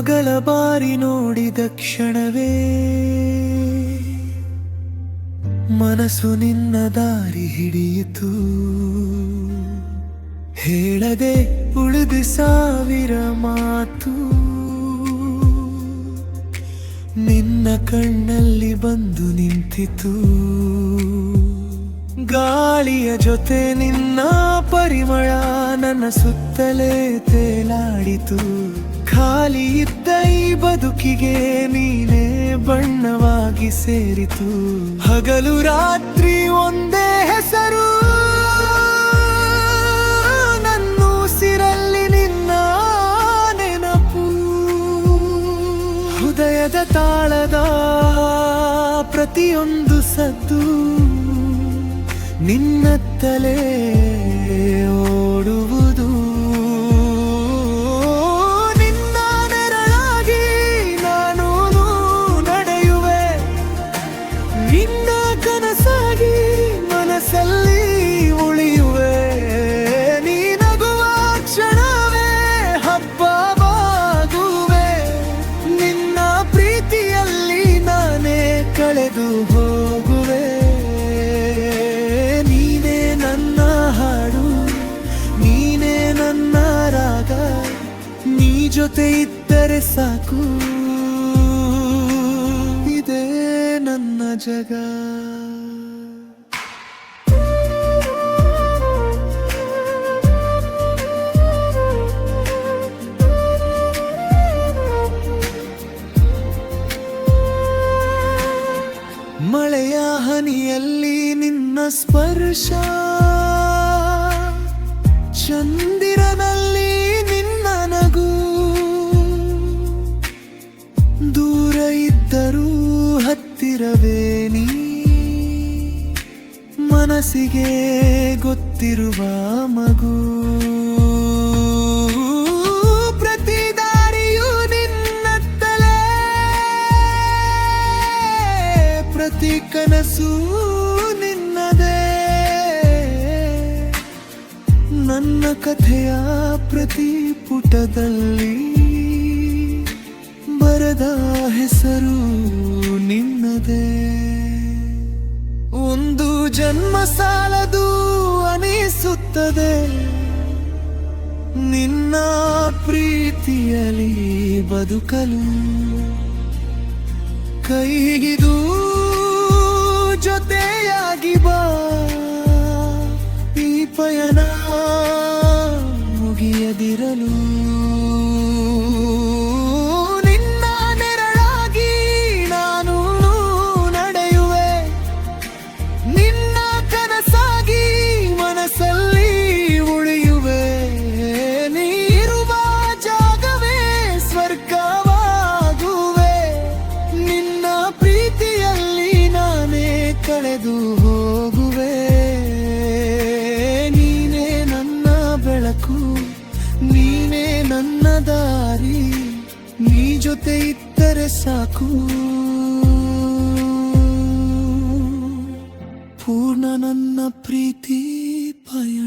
ಮೊದಲ ಬಾರಿ ನೋಡಿದ ಕ್ಷಣವೇ ಮನಸ್ಸು ನಿನ್ನ ದಾರಿ ಹಿಡಿಯಿತು. ಹೇಳದೆ ಉಳಿದ ಸಾವಿರ ಮಾತು ನಿನ್ನ ಕಣ್ಣಲ್ಲಿ ಬಂದು ನಿಂತಿತು. ಗಾಳಿಯ ಜೊತೆ ನಿನ್ನ ಪರಿಮಳ ನನ್ನ ಸುತ್ತಲೇ ತೇಲಾಡಿತು. ಖಾಲಿ ಇದ್ದ ಈ ಬದುಕಿಗೆ ನೀನೇ ಬಣ್ಣವಾಗಿ ಸೇರಿತು. ಹಗಲು ರಾತ್ರಿ ಒಂದೇ ಹೆಸರು, ನನ್ನೂಸಿರಲ್ಲಿ ನಿನ್ನ ನೆನಪು. ಹೃದಯದ ತಾಳದ ಪ್ರತಿಯೊಂದು ಸದ್ದು ನಿನ್ನತ್ತಲೇ ಓಡುವುದು. ನಿನ್ನ ನೆರಳಾಗಿ ನಾನು ನಡೆಯುವೆ, ನಿನ್ನ ಕನಸಾಗಿ ಮನಸ್ಸಲ್ಲಿ ಉಳಿಯುವೆ. ನೀ ನಗುವ ಕ್ಷಣವೇ ಹಬ್ಬವಾಗುವೆ, ನಿನ್ನ ಪ್ರೀತಿಯಲ್ಲಿ ನಾನೇ ಕಳೆದು ಹೋಗುವೆ. ನೀ ಜೊತೆ ಇದ್ದರೆ ಸಾಕು, ಇದೇ ನನ್ನ ಜಗ. ಮಳೆಯ ಹನಿಯಲ್ಲಿ ನಿನ್ನ ಸ್ಪರ್ಶ, ಚಂದಿರನಲ್ಲಿ ನಿನ್ನ ನಗು. ದೂರ ಇದ್ದರೂ ಹತ್ತಿರವೇ ನೀ, ಮನಸ್ಸಿಗೆ ಗೊತ್ತಿರುವ ಮಗು. ಪ್ರತಿ ದಾರಿಯೂ ನಿನ್ನತ್ತಲೇ, ಪ್ರತಿ ಕನಸು ನಿನ್ನದೇ. ನನ್ನ ಕಥೆಯ ಪ್ರತಿ ಪುಟದಲ್ಲಿ ಬರದ ಹೆಸರು ನಿನ್ನದೇ. ಒಂದು ಜನ್ಮ ಸಾಲದು ಅನಿಸುತ್ತದೆ ನಿನ್ನ ಪ್ರೀತಿಯಲ್ಲಿ ಬದುಕಲು. ಕೈಗಿದು ಜೊತೆಯಾಗಿ ಬಾ, ಈ ಪಯಣ ಮುಗಿಯದಿರಲು. ನಿನ್ನ ನೆರಳಾಗಿ ನಾನು ನಡೆಯುವೆ, ನಿನ್ನ ಕನಸಾಗಿ ಮನಸ್ಸಲ್ಲಿ ಉಳಿಯುವೆ. ನೀರುವ ಜಾಗವೇ ಸ್ವರ್ಗವಾಗುವೆ, ನಿನ್ನ ಪ್ರೀತಿಯಲ್ಲಿ ನಾನೇ ಕಳೆದು ಹೋಗುವೆ. ನೀನೇ ನನ್ನ ದಾರಿ, ನೀ ಜೊತೆ ಇದ್ದರೆ ಸಾಕು, ಪೂರ್ಣ ನನ್ನ ಪ್ರೀತಿ ಪಯ.